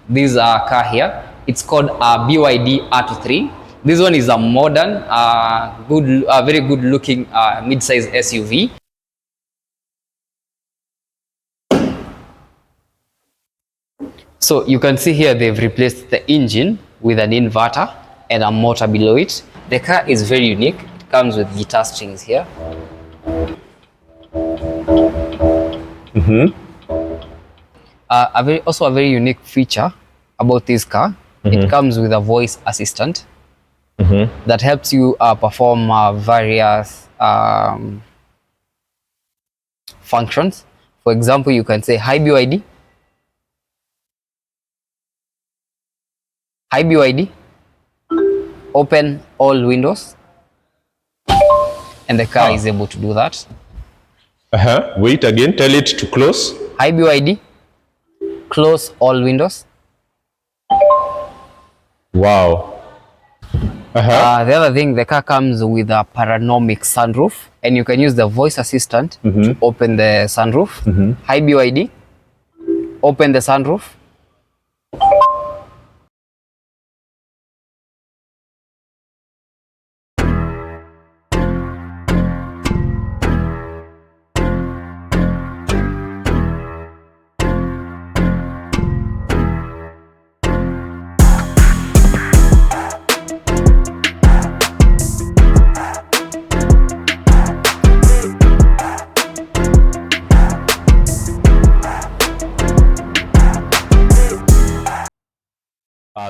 this car here. It's called BYD Atto 3. This one is a modern, very good looking mid-size SUV. So you can see here they've replaced the engine with an inverter and a motor below it. The car is very unique. It comes with guitar strings here. Also a very unique feature about this car. It comes with a voice assistant that helps you perform various functions. For example, you can say, "Hi BYD. Hi BYD. Open all windows." And the car is able to do that. Wait again, tell it to close. "Hi BYD. Close all windows." Wow. The other thing, the car comes with a panoramic sunroof, and you can use the voice assistant to open the sunroof. "Hi BYD. Open the sunroof."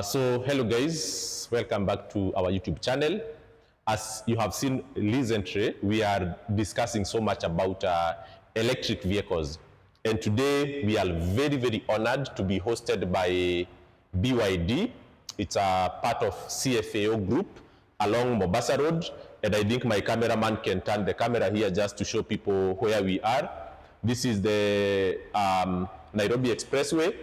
So hello guys, welcome back to our YouTube channel. As you have seen recently, we are discussing so much about electric vehicles, and today we are very honored to be hosted by BYD. It's a part of CFAO group along Mombasa Road, and I think my cameraman can turn the camera here just to show people where we are. This is the Nairobi Expressway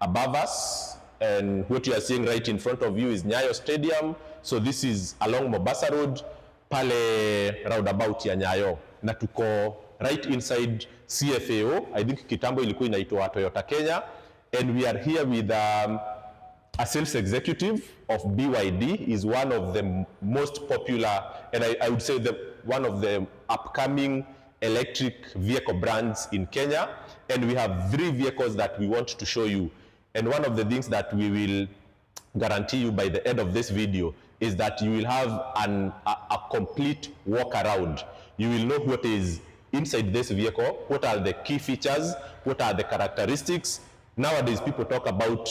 above us, and what you are seeing right in front of you is Nyayo Stadium. So this is along Mombasa Road, pale roundabout ya Nyayo, na tuko right inside CFAO. I think kitambo ilikuwa inaitwa Toyota Kenya, and we are here with a sales executive of BYD. Is one of the most popular, and I would say one of the upcoming electric vehicle brands in Kenya, and we have 3 vehicles that we want to show you. And one of the things that we will guarantee you by the end of this video is that you will have a complete walk around. You will know what is inside this vehicle, what are the key features, what are the characteristics. Nowadays, people talk about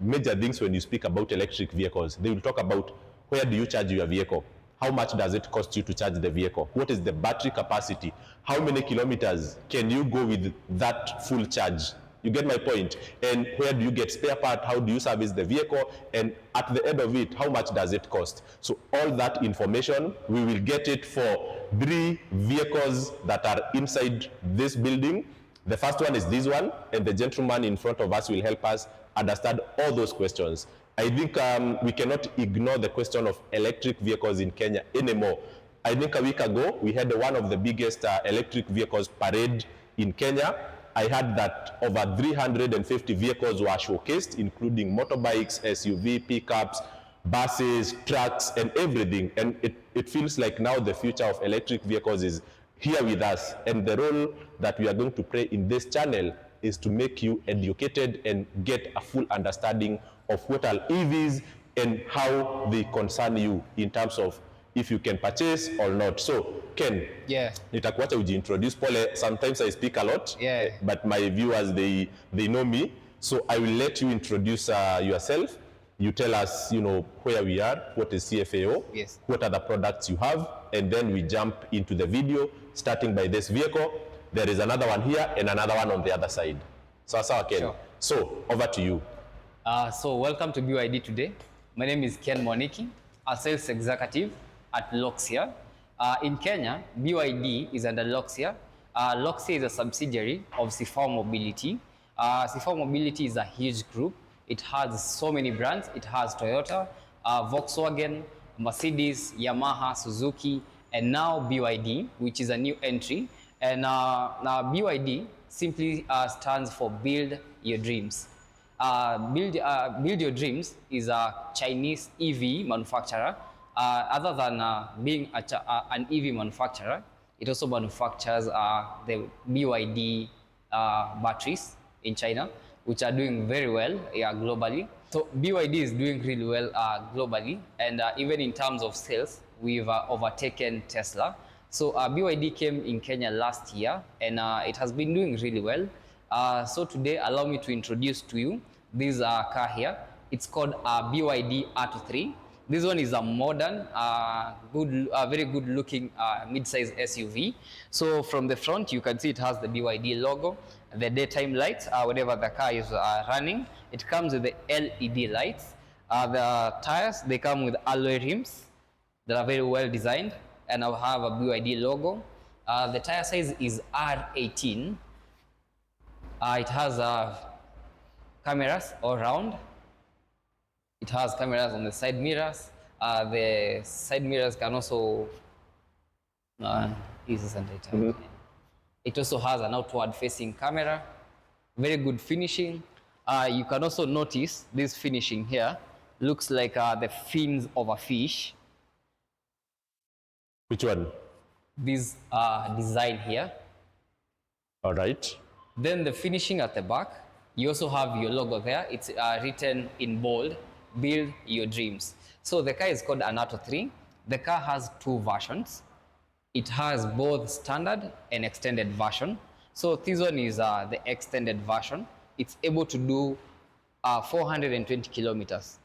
major things when you speak about electric vehicles. They will talk about where do you charge your vehicle? How much does it cost you to charge the vehicle? What is the battery capacity? How many kilometers can you go with that full charge? You get my point? And where do you get spare part? How do you service the vehicle? And at the end of it, how much does it cost? So all that information, we will get it for 3 vehicles that are inside this building. The first one is this one, and the gentleman in front of us will help us understand all those questions. I think we cannot ignore the question of electric vehicles in Kenya anymore. I think a week ago, we had one of the biggest electric vehicles parade in Kenya. I heard that over 350 vehicles were showcased, including motorbikes, SUV, pickups, buses, trucks, and everything. And it feels like now the future of electric vehicles is here with us. And the role that we are going to play in this channel is to make you educated and get a full understanding of what are EVs and how they concern you in terms of if you can purchase or not. So Ken, nitakuacha ujiintroduce pole. Sometimes I speak a lot, but my viewers, they know me. So I will let you introduce yourself. You tell us, where we are, what is CFAO, what are the products you have, and then we jump into the video, starting by this vehicle. There is another one here and another one on the other side. So Ken. Sure. So over to you. So welcome to BYD today. My name is Ken Mwaniki, a sales executive at Loxia. In Kenya, BYD is under Loxia. Loxia is a subsidiary of Sifao Mobility. Sifao Mobility is a huge group. It has so many brands. It has Toyota, Volkswagen, Mercedes, Yamaha, Suzuki, and now BYD, which is a new entry. And now BYD simply stands for Build Your Dreams. Build Your Dreams is a Chinese EV manufacturer. Other than being an EV manufacturer, it also manufactures the BYD batteries in China, which are doing very well globally. So BYD is doing really well globally, and even in terms of sales, we've overtaken Tesla. So BYD came in Kenya last year, and it has been doing really well. So today, allow me to introduce to you this car here. It's called BYD Atto 3. This one is a modern, very good looking mid-size SUV. So from the front, you can see it has the BYD logo, the daytime lights, whenever the car is running. It comes with the LED lights. The tires, they come with alloy rims that are very well designed, and I'll have a BYD logo. The tire size is R18. It has cameras all around. It has cameras on the side mirrors. The side mirrors can also, it also has an outward facing camera. Very good finishing. You can also notice this finishing here looks like the fins of a fish. Which one? This design here. All right. Then the finishing at the back, you also have your logo there. It's written in bold, Build Your Dreams. So the car is called an Atto 3. The car has two versions. It has both standard and extended version. So this one is the extended version. It's able to do 420 kilometers.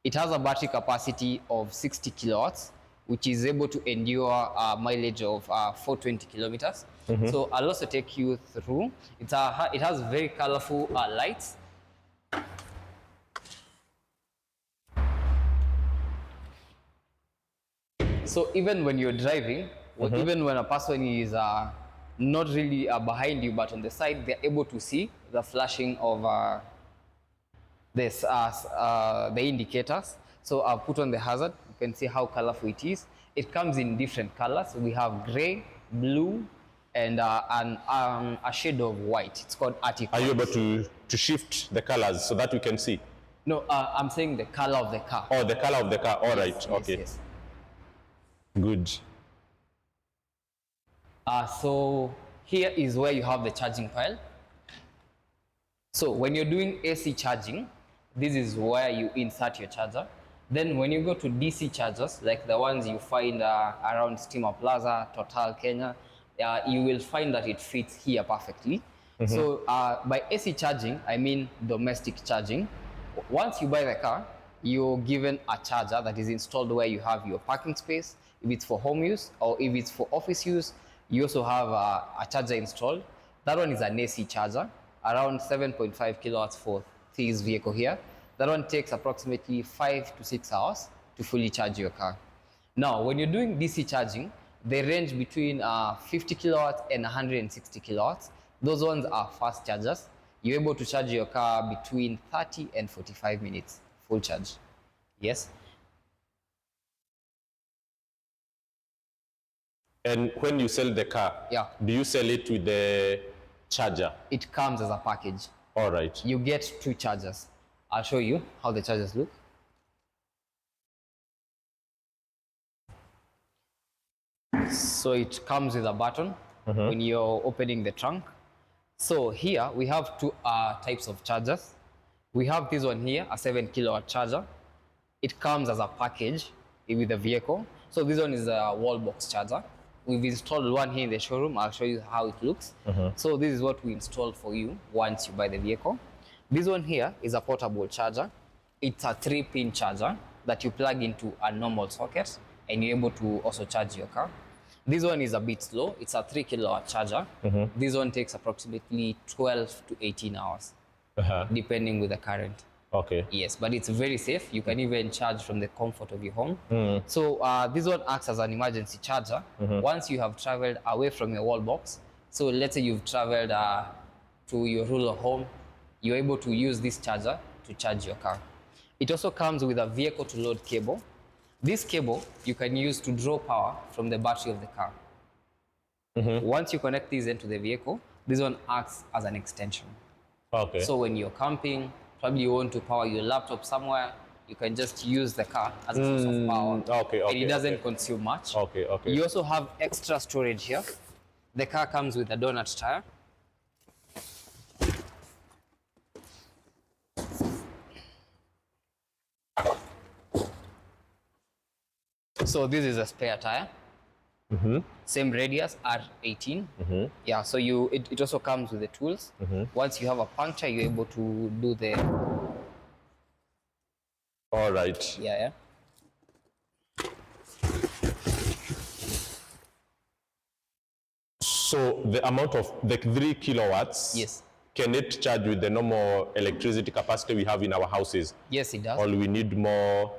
It has a battery capacity of 60 kilowatts, which is able to endure a mileage of 420 kilometers. So I'll also take you through. It has very colorful lights. So even when you're driving, or even when a person is not really behind you, but on the side, they're able to see the flashing of the indicators. So I've put on the hazard. You can see how colorful it is. It comes in different colors. We have gray, blue, and a shade of white. It's called Arctic. Are you able to shift the colors so that we can see? No, I'm saying the color of the car. Oh, the color of the car. All right. Yes, Okay. yes. Good. So here is where you have the charging pile. So when you're doing AC charging, this is where you insert your charger. Then when you go to DC chargers, like the ones you find around Steamer Plaza, Total Kenya, you will find that it fits here perfectly. So by AC charging, I mean domestic charging. Once you buy the car, you're given a charger that is installed where you have your parking space. If it's for home use or if it's for office use, you also have a charger installed. That one is an AC charger, around 7.5 kilowatts for this vehicle here. That one takes approximately 5 to 6 hours to fully charge your car. Now, when you're doing DC charging, they range between 50 kilowatts and 160 kilowatts. Those ones are fast chargers. You're able to charge your car between 30 and 45 minutes, full charge. Yes. And when you sell the car, do you sell it with the charger? It comes as a package. All right. You get two chargers. I'll show you how the chargers look. So it comes with a button when you're opening the trunk. So here we have two types of chargers. We have this one here, a 7 kilowatt charger. It comes as a package with the vehicle. So this one is a wall box charger. We've installed one here in the showroom. I'll show you how it looks. So this is what we installed for you once you buy the vehicle. This one here is a portable charger. It's a 3-pin charger that you plug into a normal socket and you're able to also charge your car. This one is a bit slow. It's a 3 kilowatt charger. This one takes approximately 12 to 18 hours, depending with the current. Okay. Yes, but it's very safe. You can even charge from the comfort of your home. So this one acts as an emergency charger. Once you have traveled away from your wall box, so let's say you've traveled to your rural home, you're able to use this charger to charge your car. It also comes with a vehicle to load cable. This cable you can use to draw power from the battery of the car. Once you connect this into the vehicle, this one acts as an extension. Okay. So when you're camping, Probably you want to power your laptop somewhere, you can just use the car as a source of power. Okay, And it doesn't okay. consume much. Okay. You also have extra storage here. The car comes with a donut tire. So this is a spare tire. Same radius, R18. Yeah, so it also comes with the tools. Once you have a puncture, you're able to do the... All right. Yeah. So the amount of the 3 kilowatts, Yes. can it charge with the normal electricity capacity we have in our houses? Yes, it does. Or we need more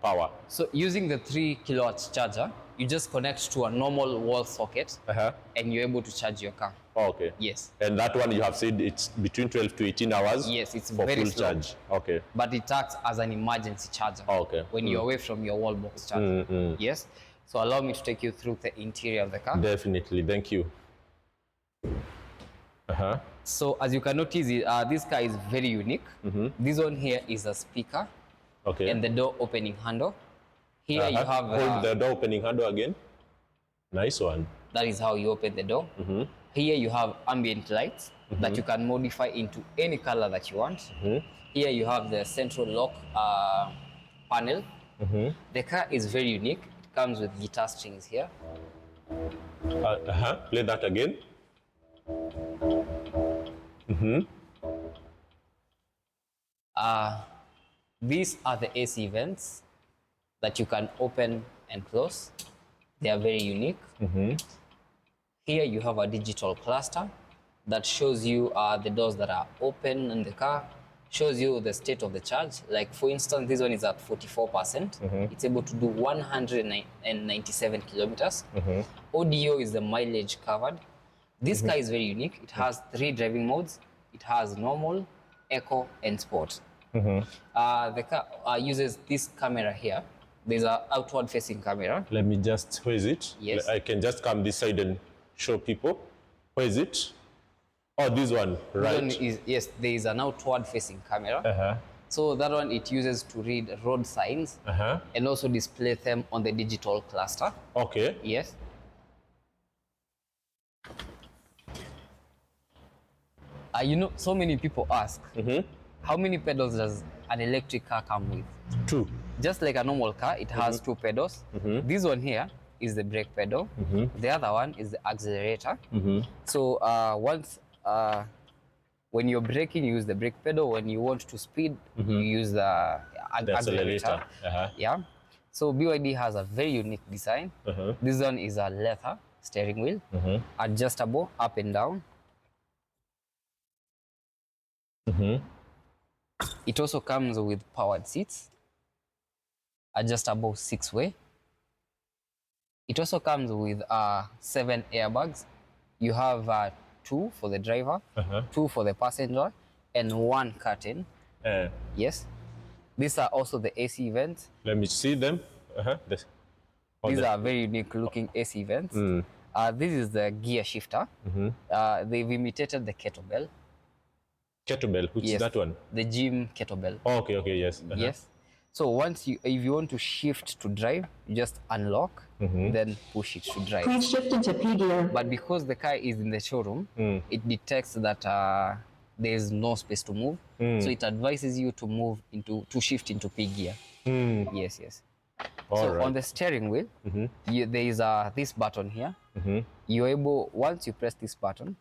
power? So using the 3 kilowatts charger, you just connect to a normal wall socket and you're able to charge your car. Oh, okay. Yes. And that one you have said it's between 12 to 18 hours? Yes, it's for very full slow. charge. Okay. But it acts as an emergency charger. Okay. When you're away from your wall box charger. Yes. So allow me to take you through the interior of the car. Definitely. Thank you. So as you can notice, this car is very unique. This one here is a speaker. Okay. And the door opening handle. Here you have... Hold the door opening handle again. Nice one. That is how you open the door. Here you have ambient lights that you can modify into any color that you want. Here you have the central lock panel. The car is very unique. It comes with guitar strings here. Play that again. These are the AC vents that you can open and close. They are very unique. Here you have a digital cluster that shows you the doors that are open in the car, shows you the state of the charge. Like for instance, this one is at 44%. It's able to do 197 kilometers. Audio is the mileage covered. This car is very unique. It has 3 driving modes. It has normal, eco, and sport. The car uses this camera here. There's an outward facing camera. Let me just, where is it? Yes. I can just come this side and show people. Where is it? Oh, this one, right? This one is, yes, there is an outward facing camera. So that one it uses to read road signs and also display them on the digital cluster. Okay. Yes. You know, so many people ask, how many pedals does an electric car come with? 2. Just like a normal car, it has 2 pedals. This one here is the brake pedal. The other one is the accelerator. So once when you're braking, you use the brake pedal. When you want to speed, you use the accelerator. Yeah. So BYD has a very unique design. This one is a leather steering wheel, adjustable up and down. It also comes with powered seats, adjustable 6-way. It also comes with 7 airbags. You have 2 for the driver, 2 for the passenger, and 1 curtain. Yes. These are also the AC vents. Let me see them. These are very unique looking AC vents. This is the gear shifter. They've imitated the kettlebell. Kettlebell, which is that one? The gym kettlebell. Oh, okay, yes. Yes. So once if you want to shift to drive, you just unlock, then push it to drive. Please shift into P gear. But because the car is in the showroom, it detects that there is no space to move, so it advises you to shift into P gear. Yes. On the steering wheel, there is this button here. You're able, once you press this button,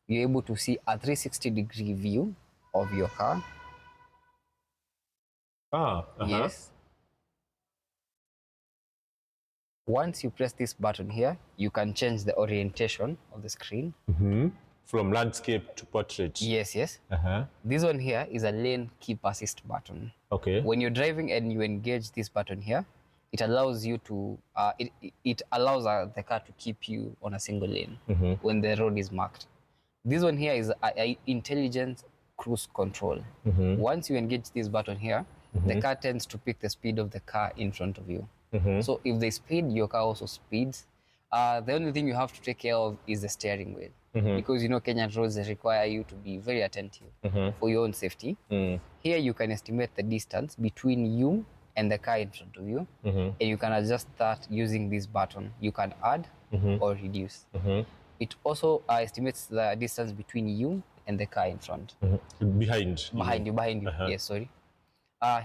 you're able to see a 360-degree view of your car. Yes. Once you press this button here, you can change the orientation of the screen. From landscape to portrait. Yes. This one here is a lane keep assist button. Okay. When you're driving and you engage this button here, it allows you to, it allows the car to keep you on a single lane when the road is marked. This one here is intelligent cruise control. Once you engage this button here, the car tends to pick the speed of the car in front of you. So if they speed, your car also speeds. The only thing you have to take care of is the steering wheel. because you know Kenyan roads require you to be very attentive for your own safety. Here you can estimate the distance between you and the car in front of you, and you can adjust that using this button. You can add or reduce. It also estimates the distance between you and the car in front. Behind Behind you. Yes, sorry.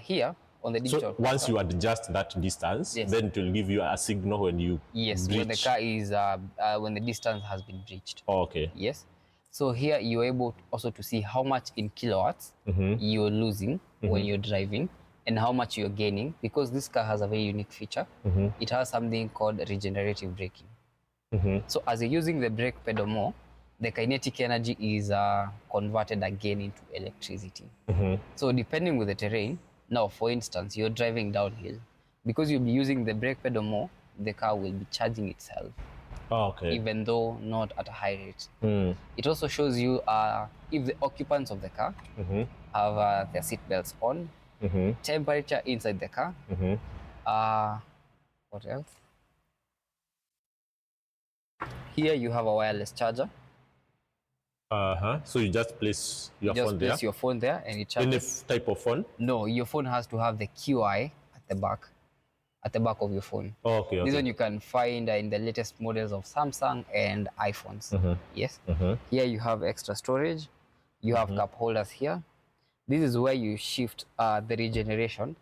Here on the digital. So once you adjust that distance, yes, then it will give you a signal when you yes, breach. when the car is when the distance has been breached. Oh, okay. Yes. So here you're able also to see how much in kilowatts you're losing when you're driving and how much you're gaining, because this car has a very unique feature. It has something called regenerative braking. So as you're using the brake pedal more, the kinetic energy is converted again into electricity. So depending with the terrain, now for instance, you're driving downhill, because you'll be using the brake pedal more, the car will be charging itself. Oh, okay. Even though not at a high rate. It also shows you if the occupants of the car have their seat belts on, temperature inside the car. What else? Here you have a wireless charger. So you just place your Just phone place there? your phone there and it charges. Any type of phone? No, your phone has to have the QI at the back of your phone. Oh, okay. This one you can find in the latest models of Samsung and iPhones. Yes. Here you have extra storage. You have cup holders here. This is where you shift the regeneration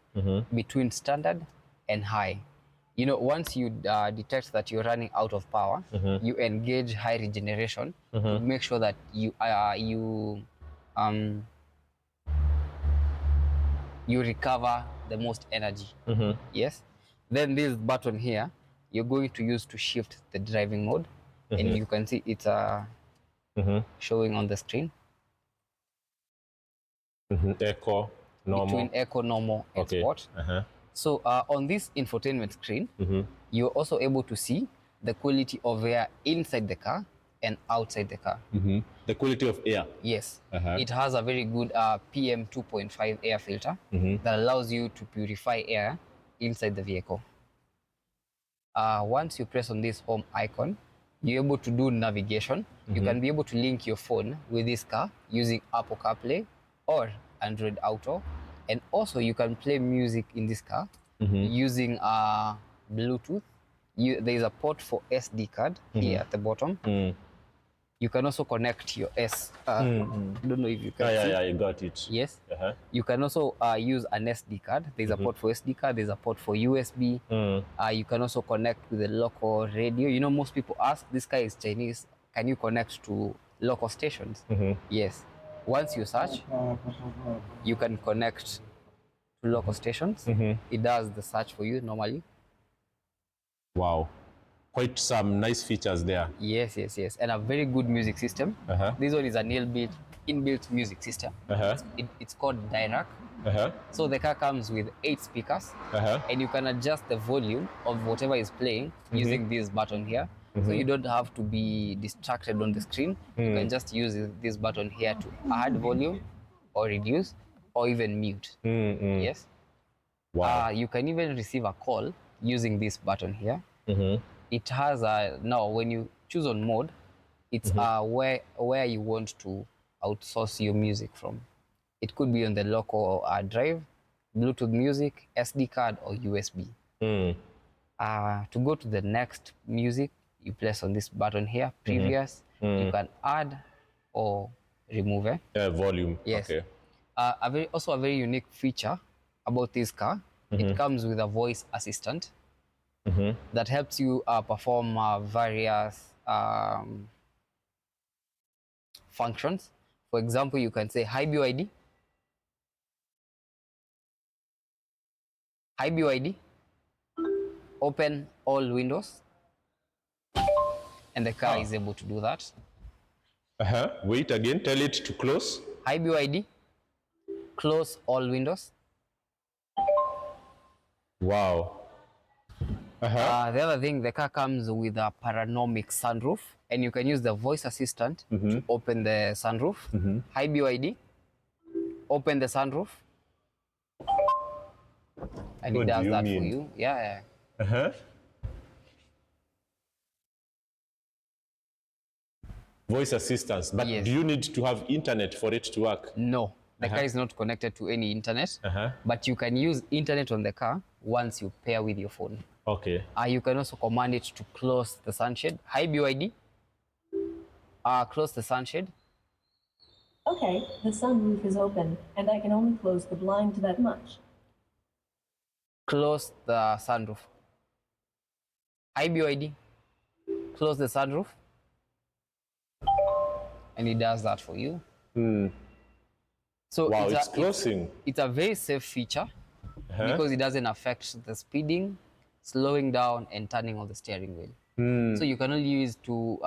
between standard and high. You know, once you detect that you're running out of power, you engage high regeneration to make sure that you recover the most energy. Yes. Then this button here, you're going to use to shift the driving mode, and you can see it's showing on the screen. Eco, normal. Between eco, normal, and Okay. sport. So on this infotainment screen, you're also able to see the quality of air inside the car and outside the car. The quality of air. Yes. It has a very good PM 2.5 air filter that allows you to purify air inside the vehicle. Once you press on this home icon, you're able to do navigation. You can be able to link your phone with this car using Apple CarPlay or Android Auto. And also you can play music in this car using Bluetooth. There is a port for SD card here at the bottom. You can also connect your I don't know if you can see. Yeah, you got it. Yes. You can also use an SD card. There's a port for SD card. There's a port for USB. You can also connect with the local radio. You know, most people ask, this car is Chinese, can you connect to local stations? Yes. Once you search, you can connect to local stations. It does the search for you normally. Wow. Quite some nice features there. Yes. And a very good music system. This one is an inbuilt music system. It's called Dirac. So the car comes with 8 speakers, and you can adjust the volume of whatever is playing using this button here. So you don't have to be distracted on the screen. You can just use this button here to add volume or reduce or even mute. Yes. Wow. You can even receive a call using this button here. It has now when you choose on mode, it's where you want to outsource your music from. It could be on the local drive, Bluetooth music, SD card, or USB. To go to the next music, you press on this button here, previous. You can add or remove it. Volume. Yes. Okay. Also a very unique feature about this car, it comes with a voice assistant that helps you perform various functions. For example, you can say, hi BYD. Hi BYD. Open all windows. And the car is able to do that. Wait again, tell it to close. Hi BYD. Close all windows. Wow. The other thing, the car comes with a panoramic sunroof, and you can use the voice assistant to open the sunroof. Hi BYD, open the sunroof, and it does that for you. Yeah. Voice assistance. But Yes. do you need to have internet for it to work? No, the car is not connected to any internet, Uh-huh. but you can use internet on the car once you pair with your phone. Okay. You can also command it to close the sunshade. Hi, BYD. Close the sunshade. Okay, the sunroof is open, and I can only close the blind that much. Close the sunroof. Hi, BYD. Close the sunroof. And it does that for you. So Wow, it's closing. It's a very safe feature because it doesn't affect the speeding, slowing down, and turning on the steering wheel. So you can only use to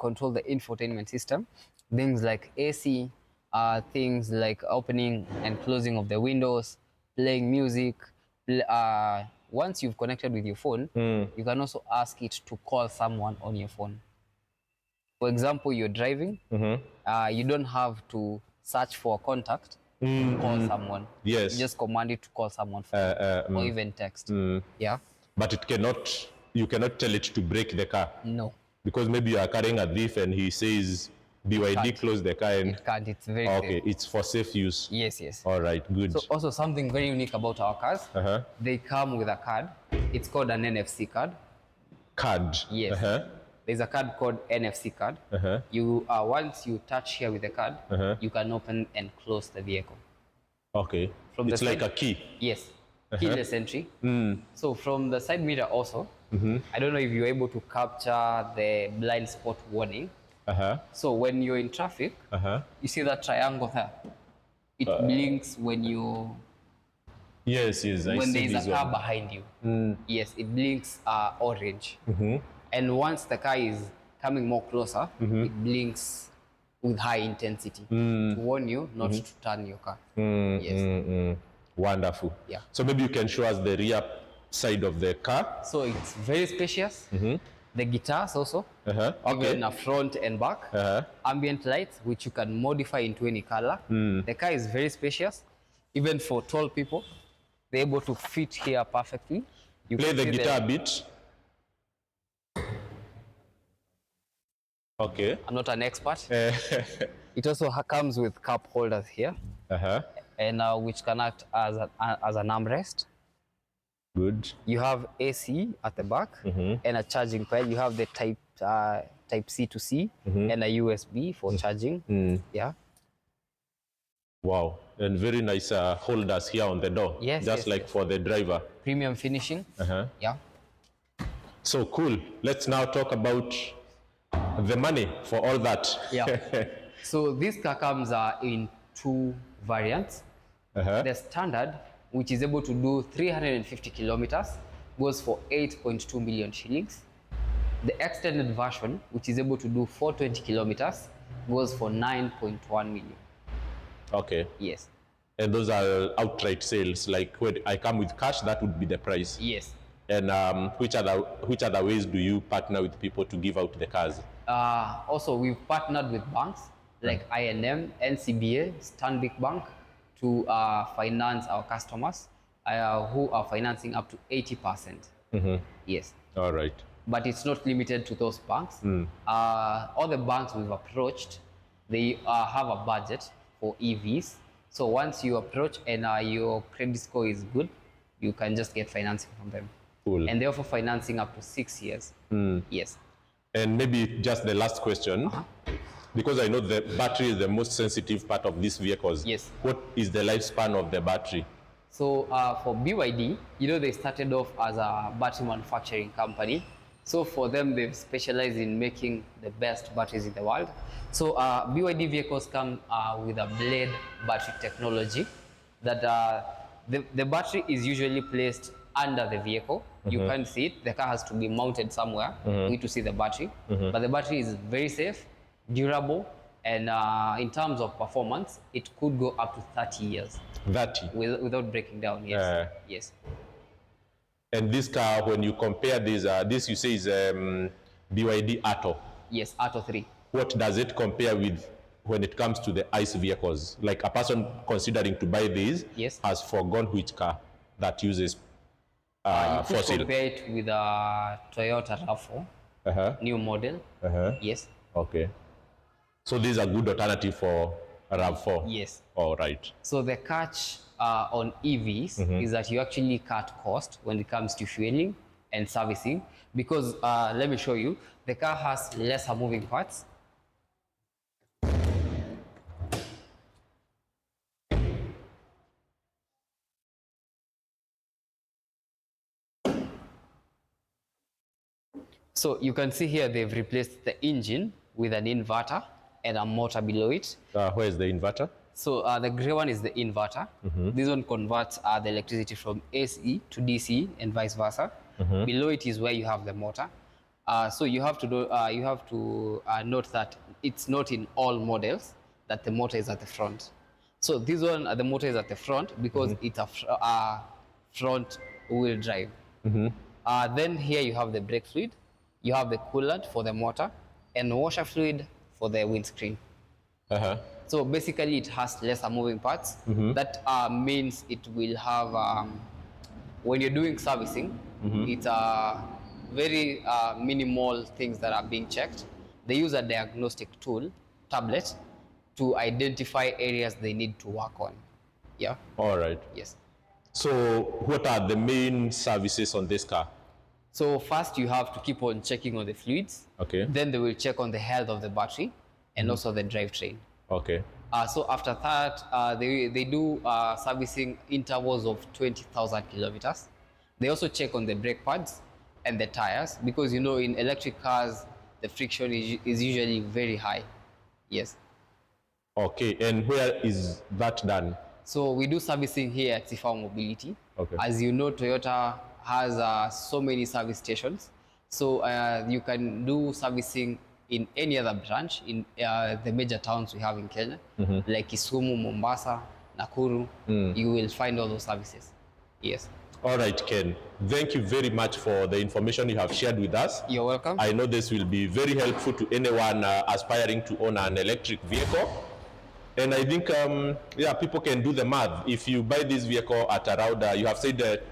control the infotainment system, things like AC, things like opening and closing of the windows, playing music. Once you've connected with your phone, you can also ask it to call someone on your phone. For example, you're driving, you don't have to search for a contact to call someone. Yes. You just command it to call someone or even text. Yeah. But it cannot, you cannot tell it to brake the car. No. Because maybe you are carrying a thief and he says, BYD close the car and... It can't. It's very Okay, safe. it's for safe use. Yes, yes. All right, good. So also something very unique about our cars, they come with a card. It's called an NFC card. Card. Yes. There's a card called NFC card. You once you touch here with the card, you can open and close the vehicle. Okay. From it's the like side, a key. Yes. Keyless entry. So from the side mirror also, I don't know if you're able to capture the blind spot warning. So when you're in traffic, you see that triangle there. It blinks when you Yes, yes. when there is a car behind you. Yes, it blinks orange. And once the car is coming more closer, it blinks with high intensity to warn you not to turn your car. Yes. Wonderful. Yeah. So maybe you can show us the rear side of the car. So it's very spacious. The guitars also, Okay. even a front and back. Ambient lights, which you can modify into any color. The car is very spacious. Even for tall people, they're able to fit here perfectly. You Play can the see guitar a bit. Okay. I'm not an expert. It also comes with cup holders here, and which can act as an armrest. Good. You have AC at the back and a charging pad. You have the type C to C and a USB for charging. Yeah. Wow. And very nice holders here on the door. Yes. Just like for the driver. Premium finishing. Yeah. So cool. Let's now talk about the money for all that. Yeah. So this car comes in two variants. The standard, which is able to do 350 kilometers, goes for 8.2 million shillings. The extended version, which is able to do 420 kilometers, goes for 9.1 million. Okay. Yes. And those are outright sales. Like when I come with cash, that would be the price. Yes. And which other ways do you partner with people to give out the cars? Also, we've partnered with banks like I&M, NCBA, Stanbic Bank to finance our customers who are financing up to 80%. Yes. All right. But it's not limited to those banks. All the banks we've approached, they have a budget for EVs. So once you approach and your credit score is good, you can just get financing from them. Cool. And they offer financing up to 6 years. Yes. And maybe just the last question, because I know the battery is the most sensitive part of these vehicles. Yes. What is the lifespan of the battery? So for BYD, they started off as a battery manufacturing company. So for them, they've specialized in making the best batteries in the world. So BYD vehicles come with a blade battery technology that the battery is usually placed under the vehicle. You can't see it. The car has to be mounted somewhere for you to see the battery. But the battery is very safe, durable, and in terms of performance, it could go up to 30 years. 30? Without breaking down, yes. Yes. And this car, when you compare this you say is BYD Atto. Yes, Atto 3. What does it compare with when it comes to the ICE vehicles? Like a person considering to buy these has forgone which car that uses you could fossil? compare it with a Toyota RAV4, new model. Yes. Okay. So this is a good alternative for RAV4? Yes. All right. So the catch on EVs is that you actually cut cost when it comes to fueling and servicing, because let me show you, the car has lesser moving parts. So you can see here they've replaced the engine with an inverter and a motor below it. Where is the inverter? So the gray one is the inverter. This one converts the electricity from AC to DC and vice versa. Below it is where you have the motor. So you have to note that it's not in all models that the motor is at the front. So this one, the motor is at the front because it's a front wheel drive. Then here you have the brake fluid, you have the coolant for the motor, and washer fluid for the windscreen. So basically it has lesser moving parts. That means it will have, when you're doing servicing, it's very minimal things that are being checked. They use a diagnostic tool, tablet, to identify areas they need to work on. Yeah. All right. Yes. So what are the main services on this car? So first you have to keep on checking on the fluids. Okay. Then they will check on the health of the battery and also the drivetrain. Okay. So after that, they do servicing intervals of 20,000 kilometers. They also check on the brake pads and the tires, because you know in electric cars the friction is usually very high. Yes. Okay, and where is that done? So we do servicing here at Sifao Mobility. Okay. As you know, Toyota has so many service stations. So you can do servicing in any other branch in the major towns we have in Kenya, like Kisumu, Mombasa, Nakuru. You will find all those services. Yes. All right, Ken. Thank you very much for the information you have shared with us. You're welcome. I know this will be very helpful to anyone aspiring to own an electric vehicle. And I think, yeah, people can do the math. If you buy this vehicle at around, you have said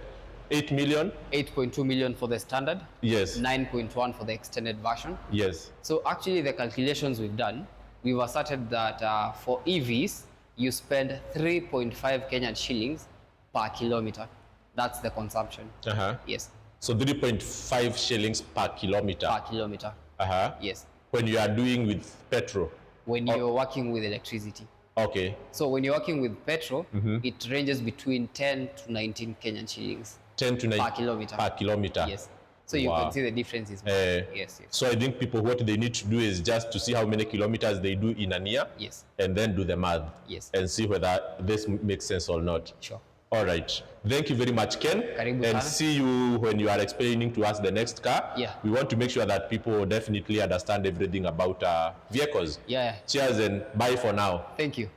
8 million? 8.2 million for the standard. Yes. 9.1 for the extended version. Yes. So actually the calculations we've done, we've asserted that for EVs, you spend 3.5 Kenyan shillings per kilometer. That's the consumption. Yes. So 3.5 shillings per kilometer. Per kilometer. Yes. When you are doing with petrol. When you're working with electricity. Okay. So when you're working with petrol, it ranges between 10 to 19 Kenyan shillings. 10 to 19 per kilometer. Per kilometer. Yes. So you can see the difference is yes. So I think people, what they need to do is just to see how many kilometers they do in a year. Yes. And then do the math. Yes. And see whether this makes sense or not. Sure. All right. Thank you very much, Ken. Karibu and sana. See you when you are explaining to us the next car. Yeah. We want to make sure that people definitely understand everything about vehicles. Yeah. Cheers and bye for now. Thank you.